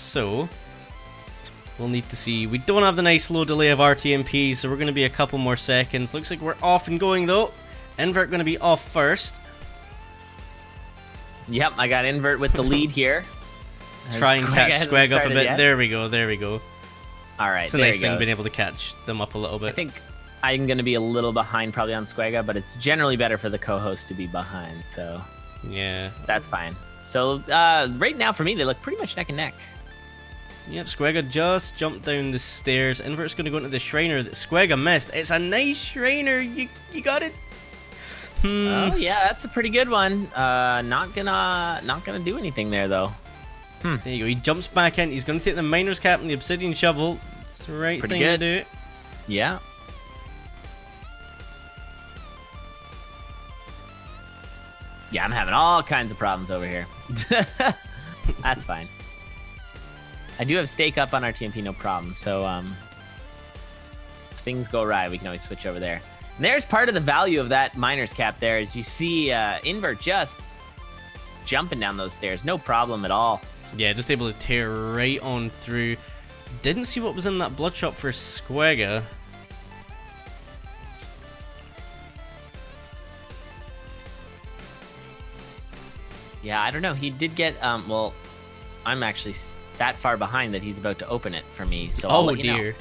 So we'll need to see. We don't have the nice low delay of RTMP, so we're going to be a couple more seconds. Looks like we're off and going though. Invert going to be off first. Yep, I got Invert with the lead here. Try and catch Squega up a bit. Yet. There we go. All right, it's a nice thing being able to catch them up a little bit. I think I'm going to be a little behind probably on Squega, but it's generally better for the co-host to be behind, so yeah, that's fine. So right now for me, they look pretty much neck and neck. Yep, Squega just jumped down the stairs. Invert's going to go into the Shriner that Squega missed. It's a nice Shriner. You got it. Oh yeah, that's a pretty good one. Not gonna do anything there though. There you go. He jumps back in. He's going to take the Miner's Cap and the Obsidian Shovel. It's the right thing to do. Yeah. Yeah, I'm having all kinds of problems over here. That's fine. I do have stake up on our TMP, no problem. So if things go right, we can always switch over there. And there's part of the value of that Miner's Cap there, as you see Invert just jumping down those stairs. No problem at all. Yeah, just able to tear right on through. Didn't see what was in that blood shop for Squega. Yeah, I don't know. He did get, well, I'm actually that far behind that he's about to open it for me. So I'll let you dear.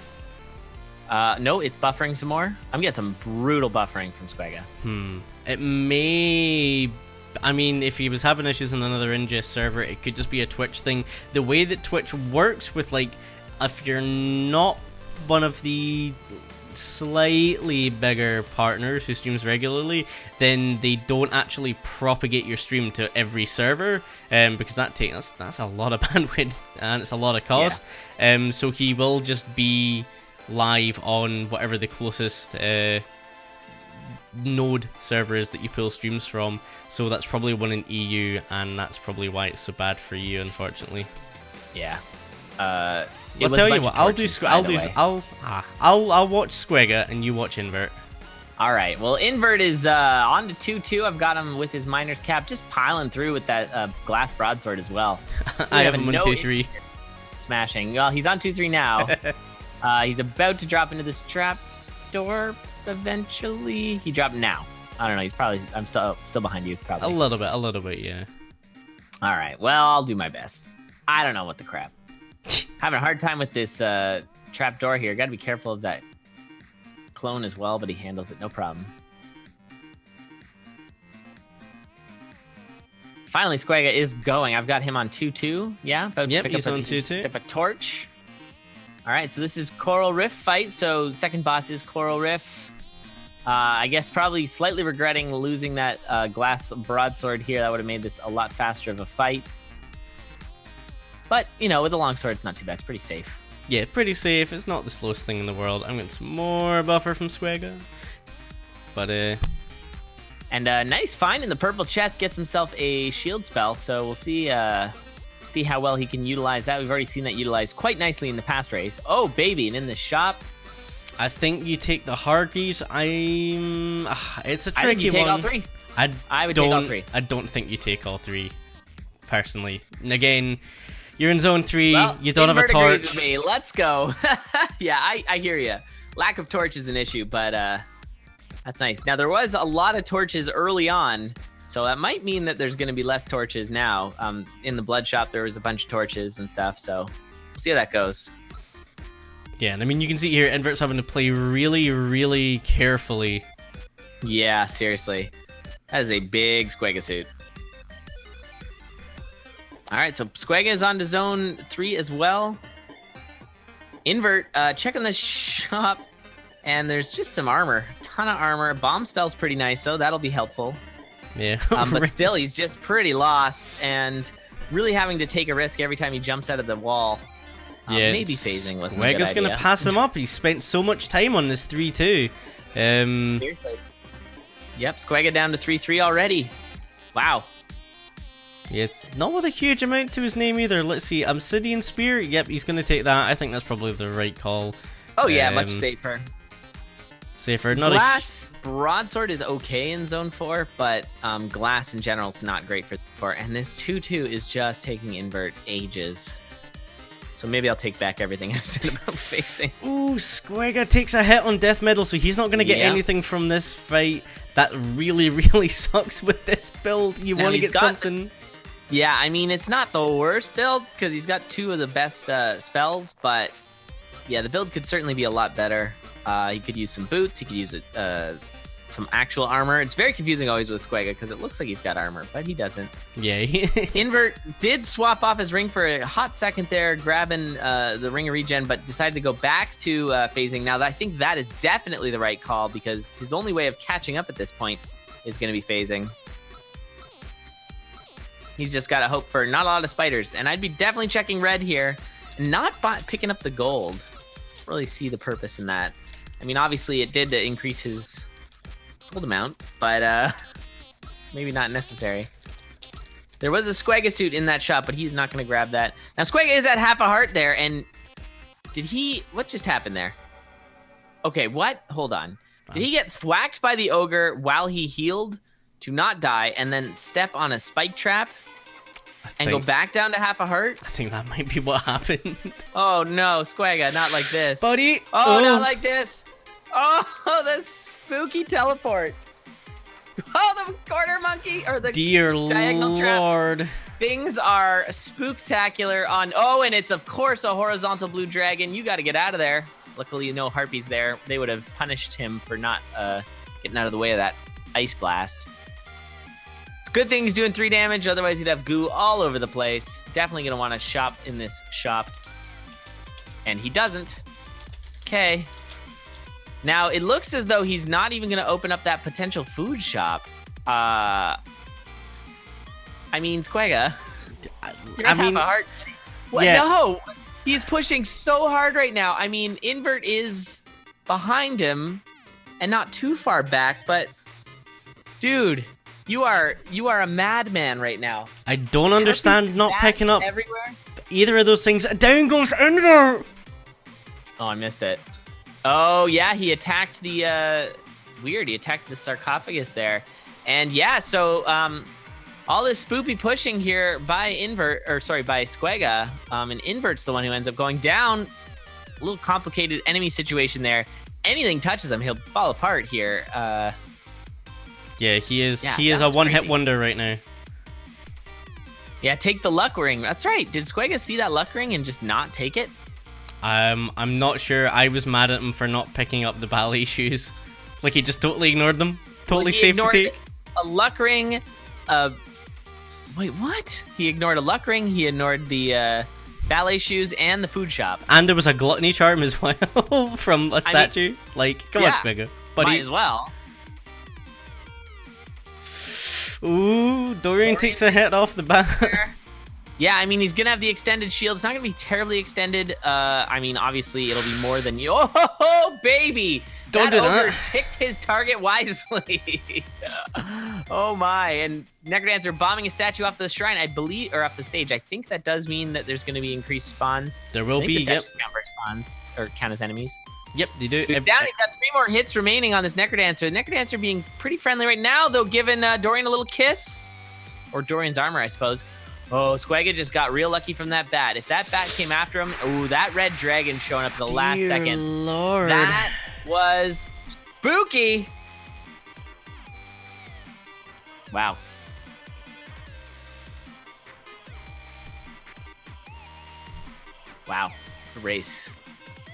Know. No, it's buffering some more. I'm getting some brutal buffering from Squega. It may... I mean, if he was having issues on another ingest server, it could just be a Twitch thing. The way that Twitch works with, like, if you're not one of the slightly bigger partners who streams regularly, then they don't actually propagate your stream to every server, because that's a lot of bandwidth and it's a lot of cost. Yeah. So he will just be live on whatever the closest node server is that you pull streams from. So that's probably one in EU, and that's probably why it's so bad for you, unfortunately. Yeah. I'll tell you what. I'll watch Squega and you watch Invert. All right. Well, Invert is on to 2-2. I've got him with his Miner's Cap, just piling through with that glass broadsword as well. I have him on 2-3. Smashing. Well, he's on 2-3 now. He's about to drop into this trap door eventually. He dropped now. I don't know. He's probably. I'm still behind you. Probably. A little bit. Yeah. All right. Well, I'll do my best. I don't know what the crap. Having a hard time with this trap door here. Got to be careful of that clone as well, but he handles it no problem. Finally, Squega is going. I've got him on 2-2. Yeah, about yep, to pick he's up on 2-2. Up a torch. All right, so this is Coral Rift fight. So second boss is Coral Rift. I guess probably slightly regretting losing that glass broadsword here. That would have made this a lot faster of a fight. But, you know, with a longsword, it's not too bad. It's pretty safe. Yeah, pretty safe. It's not the slowest thing in the world. I'm getting some more buffer from Squega. But, And nice find in the purple chest. Gets himself a shield spell. So we'll see how well he can utilize that. We've already seen that utilized quite nicely in the past race. Oh, baby. And in the shop... I think you take the Hargreaves. It's a tricky one. I think you take all three. I would take all three. I don't think you take all three, personally. And again, you're in zone 3. Well, you don't have a torch. Agrees with me. Let's go. Yeah, I hear you. Lack of torch is an issue, but that's nice. Now there was a lot of torches early on, so that might mean that there's going to be less torches now. In the blood shop, there was a bunch of torches and stuff, so we'll see how that goes. Yeah, and I mean, you can see here, Invert's having to play really, really carefully. Yeah, seriously. That is a big Squega suit. All right, so Squega is on to zone 3 as well. Invert, checking the shop, and there's just some armor. Ton of armor. Bomb spell's pretty nice, though. That'll be helpful. Yeah. But still, he's just pretty lost, and really having to take a risk every time he jumps out of the wall. Yeah, maybe phasing wasn't a good idea. Squega's going to pass him up. He spent so much time on this 3-2. Seriously. Yep, Squega down to 3-3 already. Wow. Yes, not with a huge amount to his name either. Let's see, Obsidian Spear. Yep, he's going to take that. I think that's probably the right call. Oh yeah, much safer. Safer. Not glass broadsword is okay in zone 4, but glass in general is not great for. And this 2-2 is just taking Invert ages. So maybe I'll take back everything I said about phasing. Ooh, Squega takes a hit on Death Medal, so he's not going to get anything from this fight. That really, really sucks with this build. You want to get something... Yeah, I mean, it's not the worst build, because he's got 2 of the best spells, but yeah, the build could certainly be a lot better. He could use some boots, he could use some actual armor. It's very confusing always with Squega, because it looks like he's got armor, but he doesn't. Yeah. Invert did swap off his ring for a hot second there, grabbing the ring of regen, but decided to go back to phasing. Now, I think that is definitely the right call, because his only way of catching up at this point is going to be phasing. He's just got to hope for not a lot of spiders. And I'd be definitely checking red here. Not picking up the gold. Don't really see the purpose in that. I mean, obviously, it did increase his gold amount. But maybe not necessary. There was a Squega suit in that shop, but he's not going to grab that. Now, Squega is at half a heart there. And did he... What just happened there? Okay, what? Hold on. Did he get thwacked by the ogre while he healed to not die and then step on a spike trap and go back down to half a heart? I think that might be what happened. Oh no, Squega, not like this. Buddy! Oh, not like this! Oh, the spooky teleport! Oh, the corner monkey! Or the Dear diagonal Lord. trap. Things are spooktacular on... Oh, and it's of course a horizontal blue dragon. You gotta get out of there. Luckily, no harpies there. They would have punished him for not getting out of the way of that ice blast. It's a good thing he's doing 3 damage, otherwise he'd have goo all over the place. Definitely going to want to shop in this shop. And he doesn't. Okay. Now, it looks as though he's not even going to open up that potential food shop. I mean, Squega. You're half a heart. What? Yeah. No! He's pushing so hard right now. I mean, Invert is behind him and not too far back, but dude, you are a madman right now. I don't understand not picking up everywhere. Either of those things. Down goes Invert! Oh, I missed it. Oh, yeah, he attacked the weird. He attacked the sarcophagus there. And yeah, so all this spoopy pushing here by by Squega, and Invert's the one who ends up going down. A little complicated enemy situation there. Anything touches him, he'll fall apart here. Yeah, he is a one-hit wonder right now. Yeah, take the luck ring. That's right. Did Squega see that luck ring and just not take it? I'm not sure. I was mad at him for not picking up the ballet shoes. Like, he just totally ignored them. Totally safe to take. A luck ring. Wait, what? He ignored a luck ring. He ignored the ballet shoes and the food shop. And there was a gluttony charm as well from a statue. Come on, Squega. Buddy. Might as well. Ooh, Dorian takes a hit off the bat. Yeah, I mean, he's going to have the extended shield. It's not going to be terribly extended. I mean, obviously, it'll be more than you. Oh, baby! Don't do that. Picked his target wisely. Oh, my. And Necrodancer bombing a statue off the shrine, I believe, or off the stage. I think that does mean that there's going to be increased spawns. There will be, the statues count for spawns, or count as enemies. Yep, they do. So he's down. He's got 3 more hits remaining on this Necrodancer. Necrodancer being pretty friendly right now, though, giving Dorian a little kiss. Or Dorian's armor, I suppose. Oh, Squega just got real lucky from that bat. If that bat came after him, ooh, that red dragon showing up in the last second. Lord. That was spooky. Wow. Wow. A race.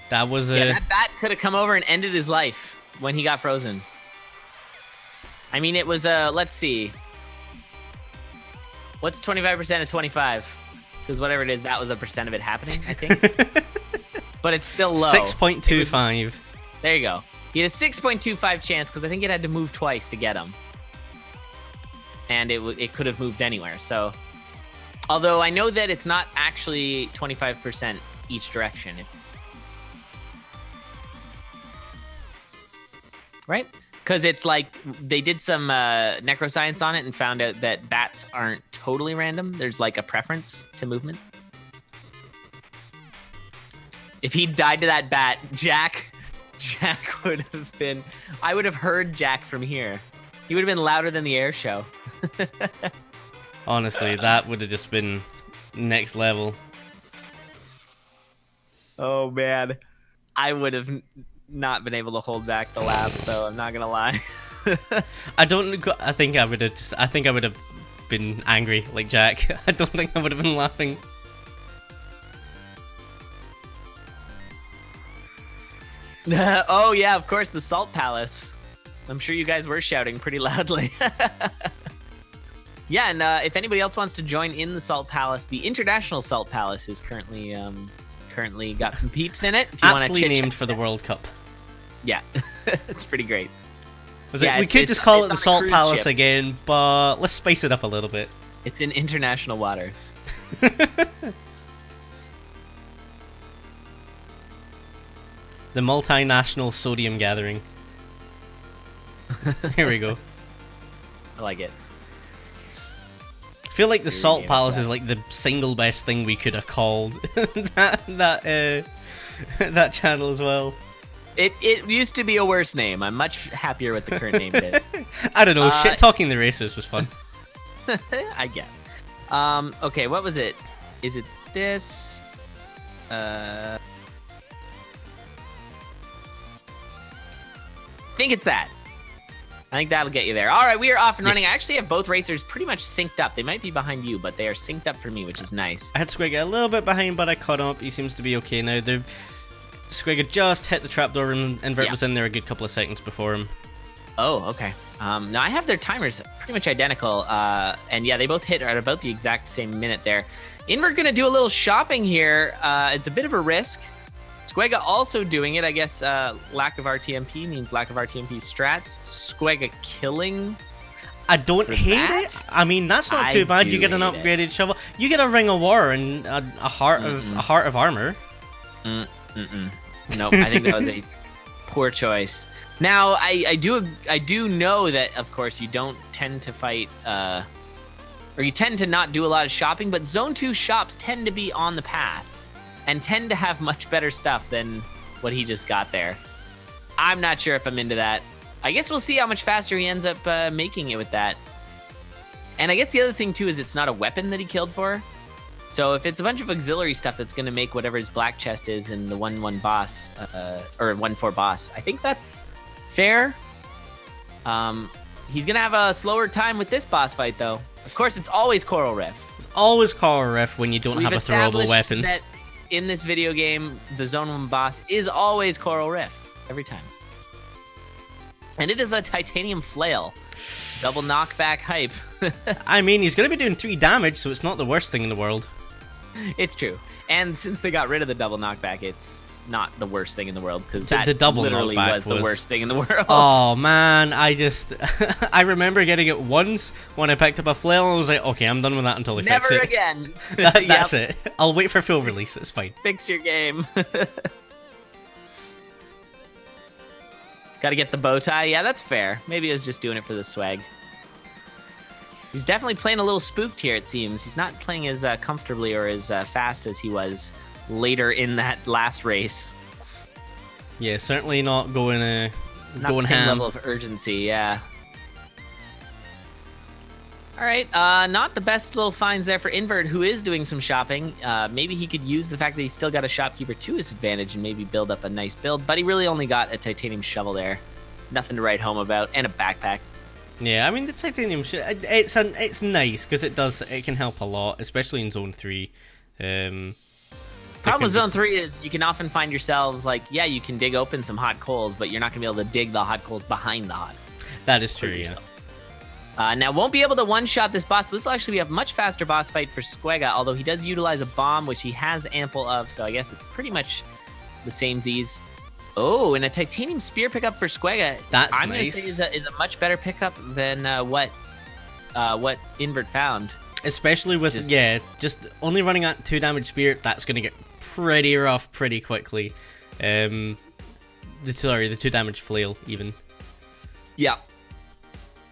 That was a... Yeah, that bat could have come over and ended his life when he got frozen. I mean, it was, let's see. What's 25% of 25? Because whatever it is, that was a percent of it happening, I think. But it's still low. 6.25. There you go. He had a 6.25 chance because I think it had to move twice to get him. And it could have moved anywhere. So, although I know that it's not actually 25% each direction. Right? Because it's like they did some necroscience on it and found out that bats aren't totally random. There's like a preference to movement. If he died to that bat, Jack would have been... I would have heard Jack from here. He would have been louder than the air show. Honestly, that would have just been next level. Oh man, I would have not been able to hold back the laughs though. I'm not gonna lie. I don't. I think I would have. I think I would have been angry like Jack. I don't think I would have been laughing. Oh yeah, of course, the Salt Palace. I'm sure you guys were shouting pretty loudly. Yeah, and if anybody else wants to join in the Salt Palace, the International Salt Palace is currently got some peeps in it. If you want to Aptly named for the World Cup. Yeah, it's pretty great. We could just call it the Salt Palace again, but let's spice it up a little bit. It's in international waters. The multinational sodium gathering. Here we go. I like it. I feel like the Salt Palace is like the single best thing we could have called that channel as well. It used to be a worse name. I'm much happier with the current name it is. I don't know. Shit talking the racers was fun. I guess. Okay, what was it? Is it this? I think it's that. I think that'll get you there. All right, we are off and running. I actually have both racers pretty much synced up. They might be behind you, but they are synced up for me, which is nice. I had Squega a little bit behind, but I caught him up. He seems to be okay now. Squega just hit the trapdoor and Invert was in there a good couple of seconds before him. Oh, okay. Now I have their timers pretty much identical, and yeah, they both hit at about the exact same minute there. Invert gonna do a little shopping here. It's a bit of a risk. Squega also doing it. I guess lack of RTMP means lack of RTMP strats. Squega killing. I don't hate it. I mean, that's not too bad. You get an upgraded shovel. You get a Ring of War and a heart of armor. Nope, I think that was a poor choice. Now, I do know that, of course, you don't tend to fight, or you tend to not do a lot of shopping, but Zone 2 shops tend to be on the path and tend to have much better stuff than what he just got there. I'm not sure if I'm into that. I guess we'll see how much faster he ends up making it with that. And I guess the other thing, too, is it's not a weapon that he killed for. So if it's a bunch of auxiliary stuff that's going to make whatever his black chest is in the 1-1 boss, or 1-4 boss, I think that's fair. He's going to have a slower time with this boss fight, though. Of course, it's always Coral Rift. It's always Coral Rift when you don't have a throwable weapon. That in this video game, the Zone 1 boss is always Coral Rift. Every time. And it is a titanium flail. Double knockback hype. I mean, he's going to be doing 3 damage, so it's not the worst thing in the world. It's true. And since they got rid of the double knockback, it's not the worst thing in the world, because the double literally was the worst thing in the world. Oh, man, I remember getting it once when I picked up a flail, and I was like, okay, I'm done with that until they fix it. Never again. That's it. I'll wait for full release, it's fine. Fix your game. Gotta get the bow tie. Yeah, that's fair. Maybe he was just doing it for the swag. He's definitely playing a little spooked here, it seems. He's not playing as comfortably or as fast as he was later in that last race. Yeah, certainly not going not going the same ham. level of urgency, yeah. All right, not the best little finds there for Invert, who is doing some shopping. Maybe he could use the fact that he's still got a shopkeeper to his advantage and maybe build up a nice build, but he really only got a titanium shovel there. Nothing to write home about, and a backpack. Yeah, I mean, the titanium it's nice because it can help a lot, especially in Zone 3. Problem with Zone 3 is you can often find yourselves like, yeah, you can dig open some hot coals, but you're not going to be able to dig the hot coals behind the hot. That is true, yeah. Now, won't be able to one-shot this boss. This will actually be a much faster boss fight for Squega, although he does utilize a bomb, which he has ample of, so I guess it's pretty much the same Z's. Oh, and a titanium spear pickup for Squega. That's I'm nice. going to say is a much better pickup than what Invert found. Especially with, just only running at 2 damage spear, that's going to get pretty rough pretty quickly. The 2 damage flail, even. Yeah.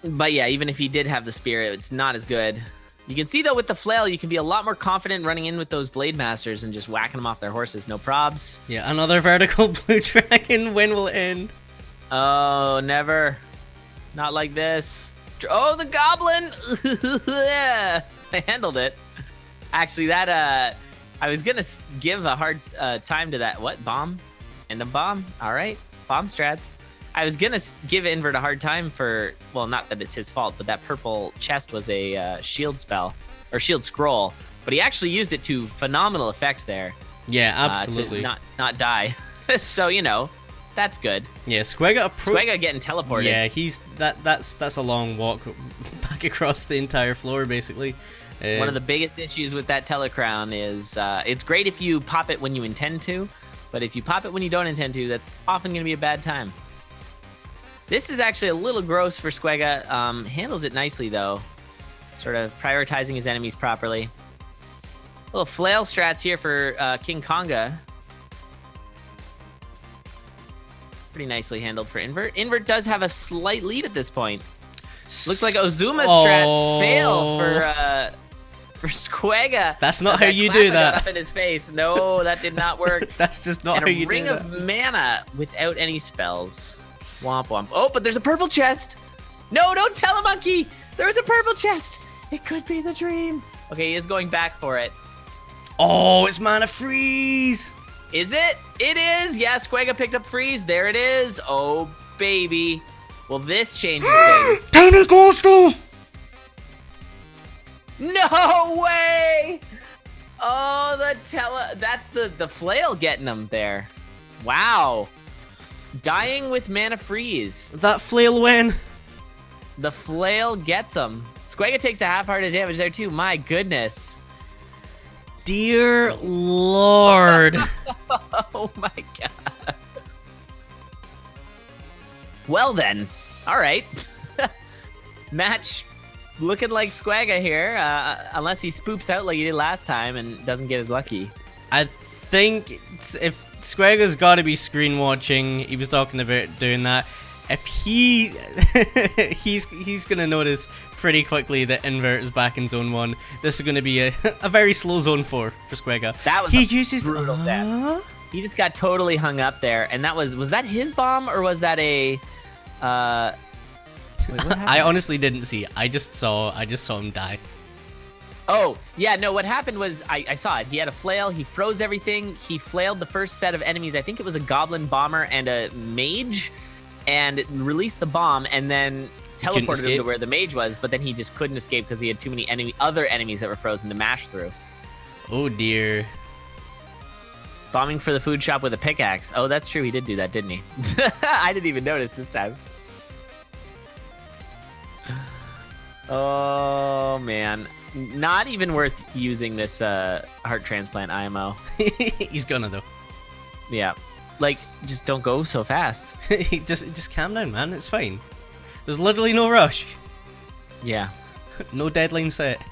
But yeah, even if he did have the spear, it's not as good. You can see, though, with the flail, you can be a lot more confident running in with those Blade Masters and just whacking them off their horses. No probs. Yeah, another vertical blue dragon. When will it end? Oh, never. Not like this. Oh, the goblin! I handled it. Actually, that, I was gonna give a hard time to that. What bomb? And a bomb. All right, bomb strats. I was gonna give Invert a hard time for, well, not that it's his fault, but that purple chest was a shield spell or shield scroll, but he actually used it to phenomenal effect there. Yeah, absolutely. To not die. So you know, that's good. Yeah, Squega getting teleported. Yeah, that's a long walk back across the entire floor, basically. One of the biggest issues with that Telecrown is it's great if you pop it when you intend to, but if you pop it when you don't intend to, that's often going to be a bad time. This is actually a little gross for Squega. Handles it nicely, though. Sort of prioritizing his enemies properly. Little flail strats here for King Konga. Pretty nicely handled for Invert. Invert does have a slight lead at this point. Looks like Ozuma's strats fail for Squega. That's not how you do that. Up in his face. No, that did not work. That's just not how you do that. A ring of mana without any spells. Womp womp. Oh, but there's a purple chest. No, don't tell a monkey. There was a purple chest. It could be the dream. Okay, he is going back for it. Oh, it's mana freeze. Is it? It is. Yeah, Squega picked up freeze. There it is. Oh, baby. Well, this changes things. Tiny Coastal. No way. Oh, that's the flail getting him there. Wow. Dying with mana freeze. That flail win. The flail gets him. Squega takes a half-hearted damage there too. My goodness. Dear Lord. Oh my god. Well then. All right. Match looking like Squega here, unless he spoops out like he did last time and doesn't get his lucky. I think if Squega's got to be screen watching, he was talking about doing that. If he's gonna notice pretty quickly that Invert is back in zone 1. This is gonna be a very slow zone 4 for Squega. That was brutal death. He just got totally hung up there, and that was that his bomb or was that a? Wait, what happened? I honestly didn't see. I just saw him die. Oh, yeah, no, what happened was, I saw it. He had a flail, he froze everything, he flailed the first set of enemies. I think it was a goblin bomber and a mage, and it released the bomb, and then teleported him to where the mage was, but then he just couldn't escape because he had too many other enemies that were frozen to mash through. Oh, dear. Bombing for the food shop with a pickaxe. Oh, that's true, he did do that, didn't he? I didn't even notice this time. Oh, man. Not even worth using this heart transplant IMO. He's gonna though. Yeah, like just don't go so fast. just calm down, man. It's fine. There's literally no rush. Yeah. No deadline set.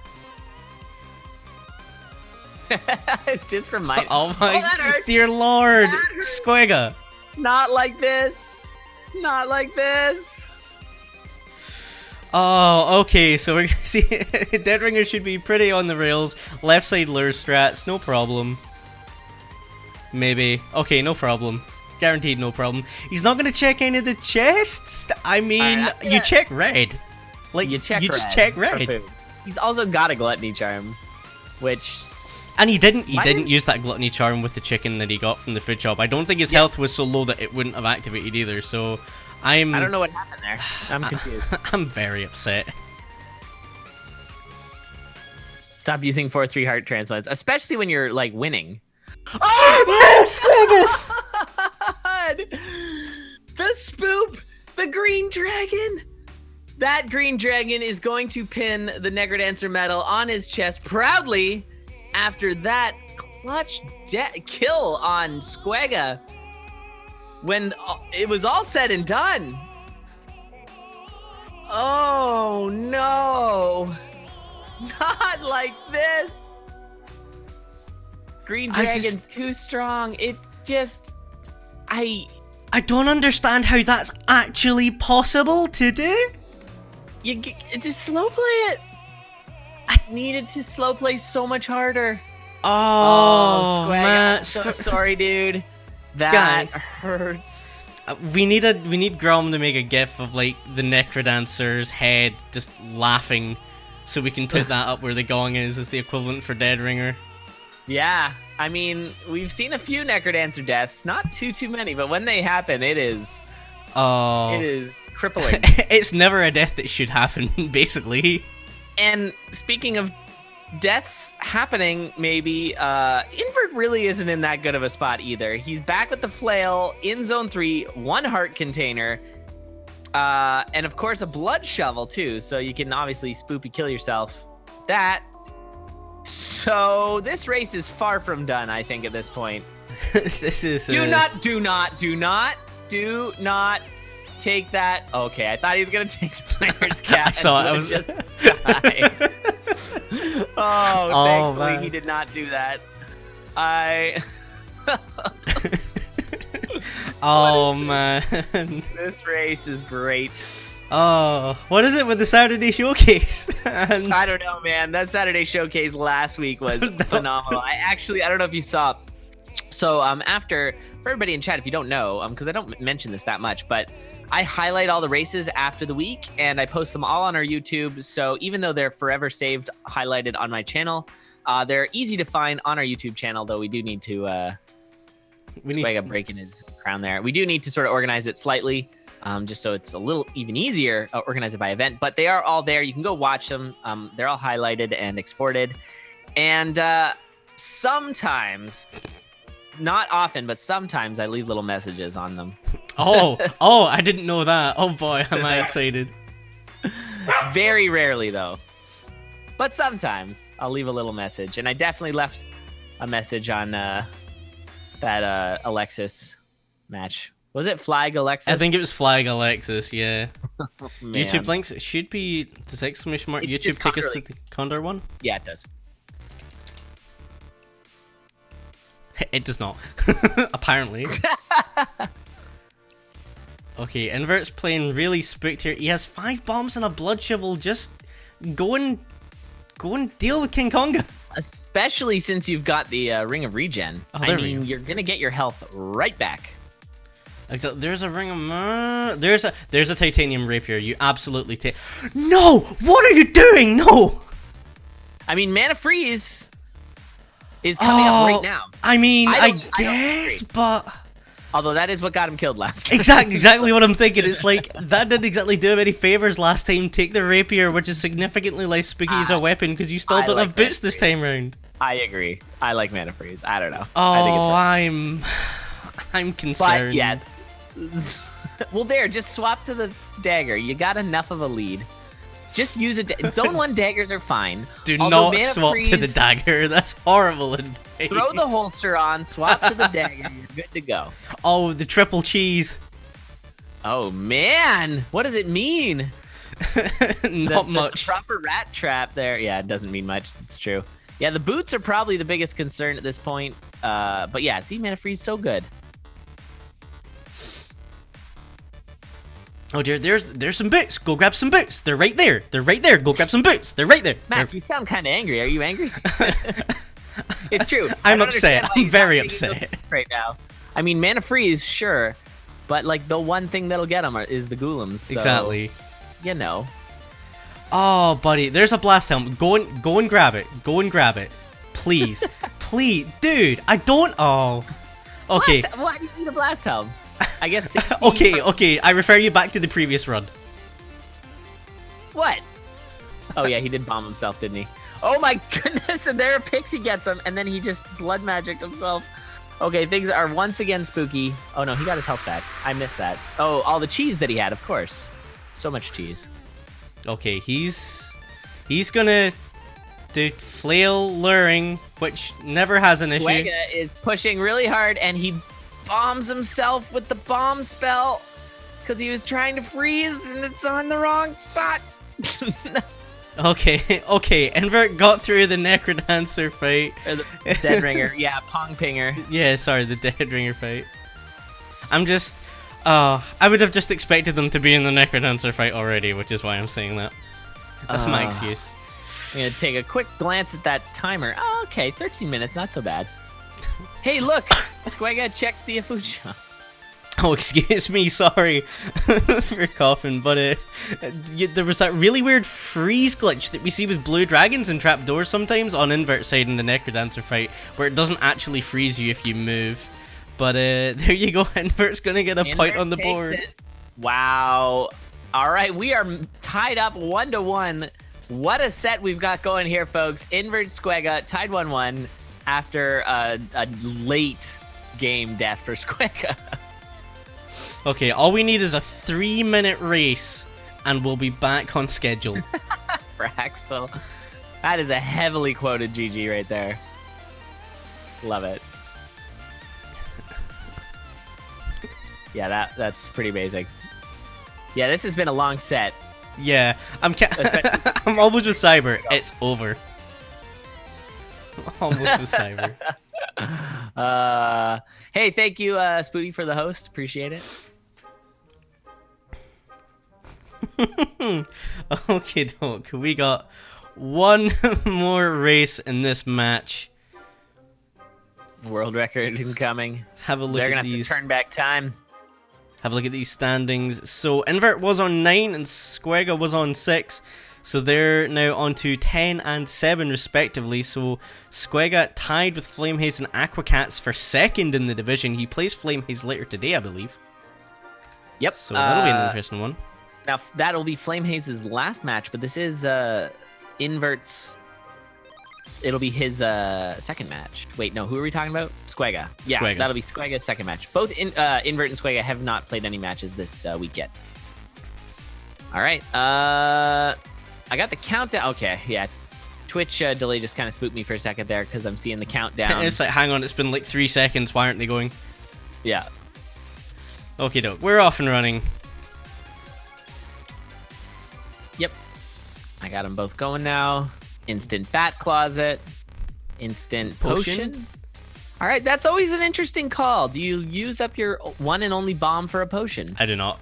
It's just reminding. Oh my dear Lord, Squega. Not like this. Not like this. Oh, okay, so we're gonna see Dead Ringer should be pretty on the rails. Left side lure strats, no problem. Maybe. Okay, no problem. Guaranteed no problem. He's not gonna check any of the chests? I mean, you check red. Like, you just check red. He's also got a gluttony charm, which... And he didn't use that gluttony charm with the chicken that he got from the food shop. I don't think his health was so low that it wouldn't have activated either, so... I don't know what happened there. I'm confused. I'm very upset. Stop using 4-3 heart transplants, especially when you're like winning. Oh no, God! The spoop, the green dragon. That green dragon is going to pin the Necrodancer medal on his chest proudly after that clutch kill on Squega. When it was all said and done. Oh, no. Not like this. Green Dragon's too strong. It just... I don't understand how that's actually possible to do. You just slow play it. I needed to slow play so much harder. Oh, Squega, man. I'm so sorry, dude. That hurts. We need Grom to make a gif of like the Necrodancer's head just laughing, so we can put that up where the gong is as the equivalent for Dead Ringer. Yeah, I mean, we've seen a few Necrodancer deaths, not too many, but when they happen, it is crippling. It's never a death that should happen, basically. And speaking of deaths happening, maybe, Invert really isn't in that good of a spot either. He's back with the flail in zone 3, 1 heart container, and of course a blood shovel too, so you can obviously spoopy kill yourself. So this race is far from done, I think, at this point. This is do not take that. Okay, I thought he was gonna take the player's cap. I saw it. I was just died. Thankfully man. he did not do that. Oh man, this race is great. oh, what is it with the Saturday showcase? And I don't know, man. That Saturday showcase last week was phenomenal. I don't know if you saw. So after, for everybody in chat, if you don't know, because I don't mention this that much, but I highlight all the races after the week and I post them all on our YouTube. So even though they're forever saved, highlighted on my channel, they're easy to find on our YouTube channel, though we do need to Squega breaking his crown there. We do need to sort of organize it slightly, just so it's a little even easier, organize it by event, but they are all there. You can go watch them. They're all highlighted and exported. And sometimes, not often, but sometimes I leave little messages on them. oh, I didn't know that. Oh boy, am I excited. Very rarely, though. But sometimes I'll leave a little message. And I definitely left a message on that Alexis match. Was it Flag Alexis? I think it was Flag Alexis, yeah. Man. YouTube links, it should be, does exclamation mark It's YouTube just take us Condor. to the Condor one? Yeah, it does. It does not, apparently. Okay, Invert's playing really spooked here. He has 5 bombs and a blood shovel. Just go and deal with King Konga. Especially since you've got the Ring of Regen. There we go. You're gonna get your health right back. Except there's a ring of there's a titanium rapier. You absolutely take. No! What are you doing? No! I mean, Mana Freeze is coming up right now. I mean, I don't guess, agree. but Although that is what got him killed last time. exactly what I'm thinking. It's like that didn't exactly do him any favors last time. Take the rapier, which is significantly less spooky as a weapon, because you still I don't like have boots Mana this time round. I agree. I like Mana Freeze. I don't know. Oh, I think it's I'm concerned. But yes. Well, there, just swap to the dagger. You got enough of a lead. Just use it. Zone 1 daggers are fine. Do Although not Mana swap to the Freeze, dagger. That's horrible advice. Throw the holster on, swap to the dagger. You're good to go. Oh, the triple cheese. Oh, man. What does it mean? Not The much. proper rat trap there. Yeah, it doesn't mean much. That's true. Yeah, the boots are probably the biggest concern at this point. But yeah, see, Mana Freeze so good. Oh dear, there's some boots. Go grab some boots. They're right there. They're right there. Go grab some boots. They're right there. Matt, you sound kind of angry. Are you angry? It's true. I'm I don't upset. understand why I'm he's very not taking those upset. boots right now. I mean, Mana Freeze, sure, but like the one thing that'll get him is the Ghoulems. So, Exactly. You know. Oh, buddy, there's a blast helmet. Go and grab it. Go and grab it, please, please, dude. I don't. Oh, okay. Why do you need a blast helm? I guess. Okay. I refer you back to the previous run. What? Oh yeah, he did bomb himself, didn't he? Oh my goodness! And there a pixie gets him, and then he just blood magicked himself. Okay, things are once again spooky. Oh no, he got his health back. I missed that. Oh, all the cheese that he had, of course. So much cheese. Okay, he's gonna do flail luring, which never has an issue. Squega is pushing really hard, and he bombs himself with the bomb spell because he was trying to freeze, and it's on the wrong spot. Okay. Invert got through the Necrodancer fight. Or the Dead Ringer. Yeah, Pong Pinger. Yeah, sorry, the Dead Ringer fight. I'm just... I would have just expected them to be in the Necrodancer fight already, which is why I'm saying that. That's my excuse. I'm going to take a quick glance at that timer. Oh, okay, 13 minutes, not so bad. Hey, look! Squega checks the Afuja. Oh, excuse me, sorry for coughing, but there was that really weird freeze glitch that we see with blue dragons and trapdoors sometimes on Invert side in the Necrodancer fight, where it doesn't actually freeze you if you move. But there you go, Invert's gonna get a point on the board. Wow. Alright, we are tied up 1-1. What a set we've got going here, folks. Invert Squega tied 1-1 after a late game death for Squega. Okay, all we need is a 3-minute race, and we'll be back on schedule. Fraxel. That is a heavily quoted GG right there. Love it. Yeah, that's pretty basic. Yeah, this has been a long set. Yeah, I'm almost with Cyber. It's over. I'm almost with Cyber. Hey, thank you, Spooty, for the host. Appreciate it. Okay, doke. We got one more race in this match. World record incoming. Have a look They're at gonna these. have to turn back time. Have a look at these standings. So Invert was on 9 and Squega was on 6. So they're now on to 10 and 7 respectively. So Squega tied with Flamehaze and Aquacats for second in the division. He plays Flamehaze later today, I believe. Yep. So that'll be an interesting one. Now, that'll be Flamehaze's last match, but this is Invert's... It'll be his second match. Wait, no, who are we talking about? Squega. Yeah, Squega. That'll be Squega's second match. Both Invert and Squega have not played any matches this week yet. All right. I got the countdown. Okay, yeah. Twitch delay just kind of spooked me for a second there because I'm seeing the countdown. It's like, hang on, it's been like 3 seconds. Why aren't they going? Yeah. Okay, doke. We're off and running. Yep. I got them both going now. Instant bat closet. Instant potion. All right, that's always an interesting call. Do you use up your one and only bomb for a potion? I do not.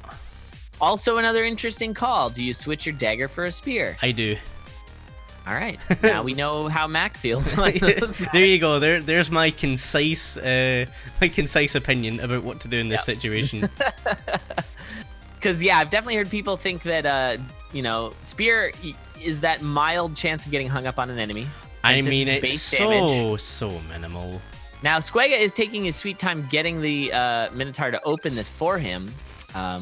Also another interesting call. Do you switch your dagger for a spear? I do. All right. Now we know how Mac feels. Like There you go. There's my concise opinion about what to do in this situation. Because, yeah, I've definitely heard people think that, spear is that mild chance of getting hung up on an enemy. I mean, it's so minimal. Now, Squega is taking his sweet time getting the Minotaur to open this for him,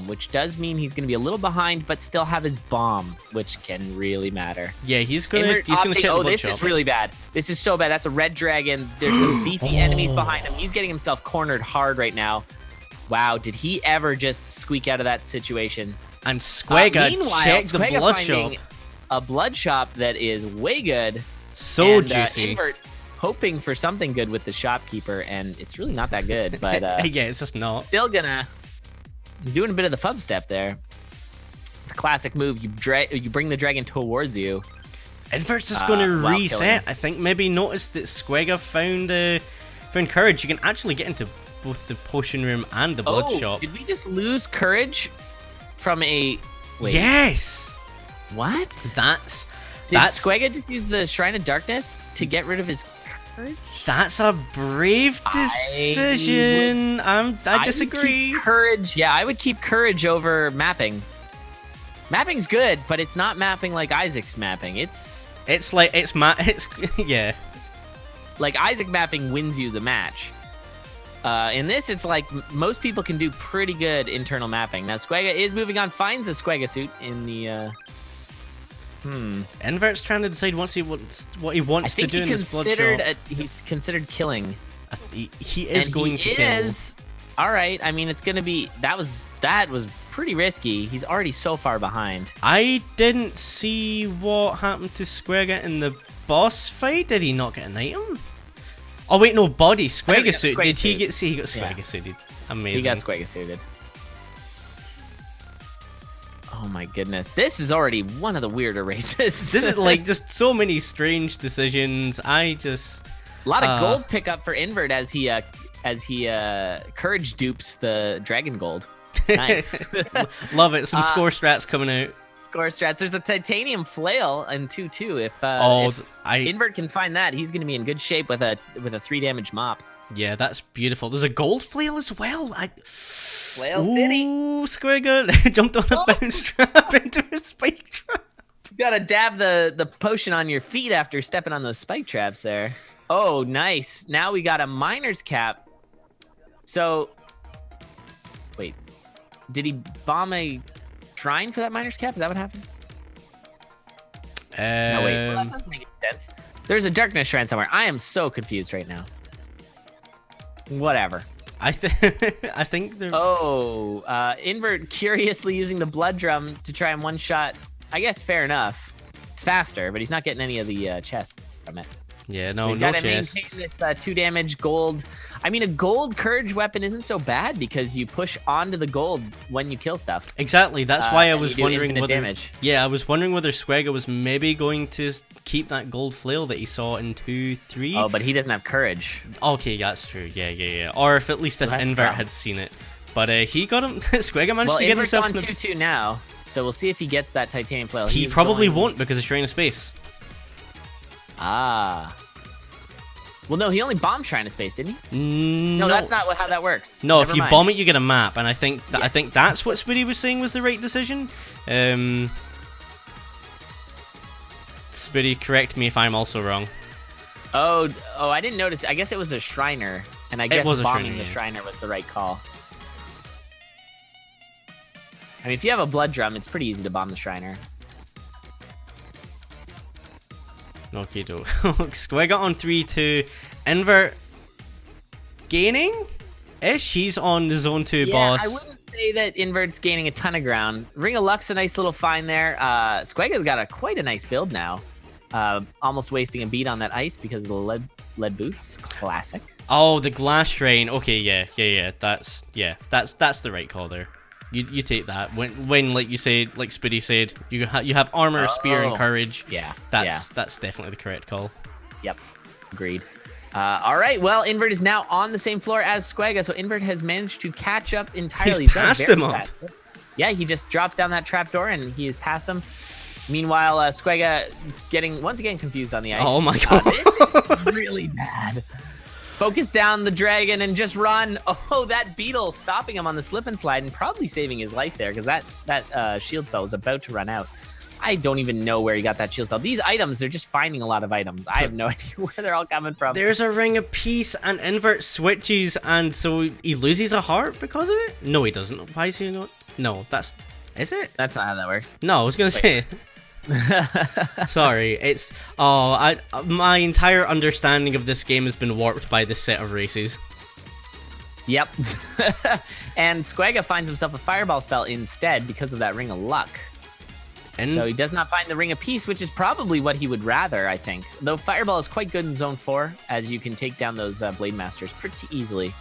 which does mean he's going to be a little behind, but still have his bomb, which can really matter. Yeah, he's gonna check the blood this shop. is really bad. This is so bad. That's a red dragon. There's some beefy enemies behind him. He's getting himself cornered hard right now. Wow, did he ever just squeak out of that situation? And Squega checked the Squega blood shop. A blood shop that is way good. So juicy. Invert hoping for something good with the shopkeeper, and it's really not that good. But yeah, it's just not. Still doing a bit of the fub step there. It's a classic move. You bring the dragon towards you. Invert's just going to reset. I think maybe noticed that Squega found courage. You can actually get into both the potion room and the blood shop. Did we just lose courage from a... Wait. Yes! What? Did Squega just use the Shrine of Darkness to get rid of his courage? That's a brave decision. I disagree. Courage, yeah, I would keep courage over mapping. Mapping's good, but it's not mapping like Isaac's mapping. It's yeah. Like Isaac mapping wins you the match. In this, it's like most people can do pretty good internal mapping. Now, Squega is moving on, finds a Squega suit in the... Invert's trying to decide what he wants to do in this blood shop. He's considered killing. He is going to kill. All right. I mean, it's going to be... That was pretty risky. He's already so far behind. I didn't see what happened to Squega in the boss fight. Did he not get an item? Oh, wait, no, body. Squega suit. Did he get... See, he got Squega suited. Amazing. He got Squega suited. Oh my goodness. This is already one of the weirder races. This is like just so many strange decisions. A lot of gold pickup for Invert as he courage dupes the dragon gold. Nice. Love it. Some score strats coming out. Score strats. There's a titanium flail in 2-2. If Invert can find that, he's going to be in good shape with a 3 damage mop. Yeah, that's beautiful. There's a gold flail as well. Flail City. Ooh, Squega jumped on a bounce trap into a spike trap. You gotta dab the potion on your feet after stepping on those spike traps there. Oh, nice. Now we got a miner's cap. So, wait. Did he bomb a shrine for that miner's cap? Is that what happened? No, wait. Well, that doesn't make any sense. There's a darkness shrine somewhere. I am so confused right now. Whatever. I think they're... Oh, Invert curiously using the blood drum to try and one-shot. I guess fair enough. It's faster, but he's not getting any of the chests from it. Yeah, no, so he's no gotta chests. maintain this 2 damage gold. I mean, a gold courage weapon isn't so bad because you push onto the gold when you kill stuff. Exactly. That's why I was wondering whether. Damage. Yeah, I was wondering whether Squega was maybe going to keep that gold flail that he saw in 2, 3. Oh, but he doesn't have courage. Okay, that's true. Yeah. Or if at least if Invert had seen it. But he got him. Squega managed to get himself. Well, Invert's on 2-2 now, so we'll see if he gets that titanium flail. He probably won't because of Shrine of Space. Ah. Well, no, he only bombed Shrine of Space, didn't he? No, that's not how that works. No, Never if you mind. bomb it, you get a map, and I think that's what Speedy was saying was the right decision. Speedy, correct me if I'm also wrong. Oh, I didn't notice. I guess it was a Shriner, and I guess bombing the Shriner was the right call. I mean, if you have a blood drum, it's pretty easy to bomb the Shriner. Okay, doke. Squega on 3-2. Invert gaining-ish. He's on the Zone 2 boss. I wouldn't say that Invert's gaining a ton of ground. Ring of Luck's a nice little find there. Squega's got quite a nice build now. Almost wasting a beat on that ice because of the lead boots. Classic. Oh, the glass shrine. Okay, yeah. That's the right call there. You take that when like you said, like Speedy said, you have armor, spear, and courage. Yeah, that's definitely the correct call. Yep, agreed. All right, well, Invert is now on the same floor as Squega, so Invert has managed to catch up entirely. He's passed him up. Yeah, he just drops down that trapdoor and he has passed him. Meanwhile, Squega getting once again confused on the ice. Oh my god, this is really bad. Focus down the dragon and just run. Oh, that beetle stopping him on the slip and slide and probably saving his life there because that shield spell was about to run out. I don't even know where he got that shield spell. These items, they're just finding a lot of items. I have no idea where they're all coming from. There's a ring of peace and Invert switches and so he loses a heart because of it? No, he doesn't. Why is he not? No, is it? That's not how that works. No, I was going to say... Sorry, it's my entire understanding of this game has been warped by this set of races. Yep. And Squega finds himself a fireball spell instead because of that Ring of Luck. So he does not find the Ring of Peace, which is probably what he would rather, I think. Though fireball is quite good in Zone 4, as you can take down those Blade Masters pretty easily.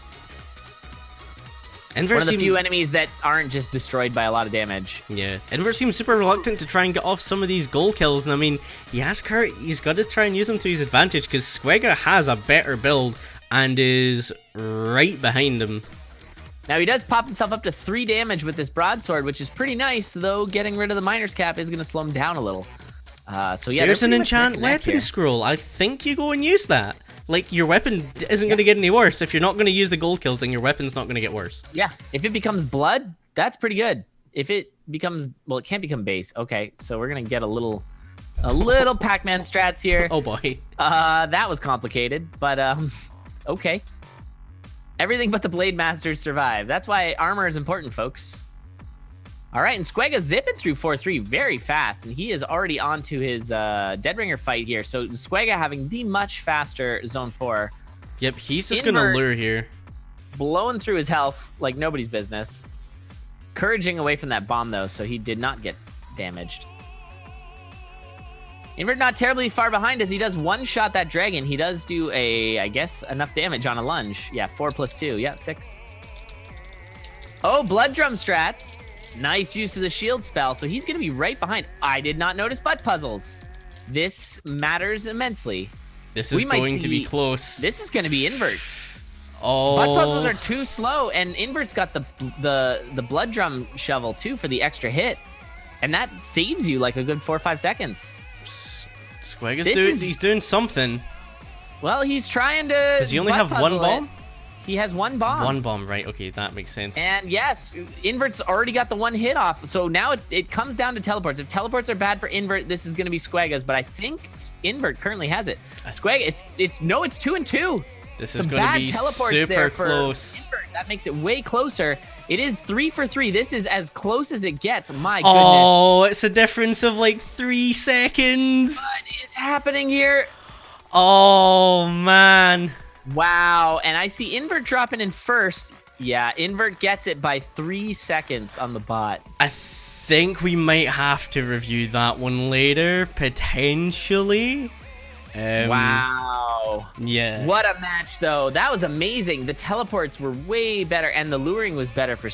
One of the few enemies that aren't just destroyed by a lot of damage. Yeah, Invert seems super reluctant to try and get off some of these goal kills, and I mean, he's got to try and use them to his advantage, because Squega has a better build and is right behind him. Now, he does pop himself up to 3 damage with this broadsword, which is pretty nice, though getting rid of the Miner's Cap is going to slow him down a little. So yeah, there's an enchant weapon scroll. I think you go and use that. Like, your weapon isn't going to get any worse. If you're not going to use the gold kills, then your weapon's not going to get worse. Yeah, if it becomes blood, that's pretty good. If it becomes, well, it can't become base. Okay, so we're going to get a little Pac-Man strats here. Oh boy. That was complicated, but okay. Everything but the Blade Masters survive. That's why armor is important, folks. All right, and Squega zipping through 4-3 very fast, and he is already on to his Deadringer fight here. So Squega having the much faster Zone 4. Yep, he's just going to lure here. Blowing through his health like nobody's business. Couraging away from that bomb, though, so he did not get damaged. Invert not terribly far behind as he does one-shot that dragon. He does do I guess, enough damage on a lunge. Yeah, 4 plus 2. Yeah, 6. Oh, Blood Drum strats. Nice use of the shield spell, so he's going to be right behind. I did not notice butt puzzles. This matters immensely. This is going to be close. This is going to be Invert. Oh. Butt puzzles are too slow, and Invert's got the blood drum shovel, too, for the extra hit. And that saves you like a good 4 or 5 seconds. Squega's he's doing something. Well, he's trying to... Does he only have one bomb? He has one bomb. One bomb, right? Okay, that makes sense. And yes, Invert's already got the one hit off. So now it comes down to teleports. If teleports are bad for Invert, this is going to be Squega's. But I think Invert currently has it. Squega, it's 2-2. This is going to be super close. Invert. That makes it way closer. It is 3 for 3. This is as close as it gets. My goodness. Oh, it's a difference of like 3 seconds. What is happening here? Oh, man. Wow. And I see Invert dropping in first. Yeah, Invert gets it by 3 seconds on the bot. I think we might have to review that one later, potentially. Wow. Yeah. What a match, though. That was amazing. The teleports were way better, and the luring was better for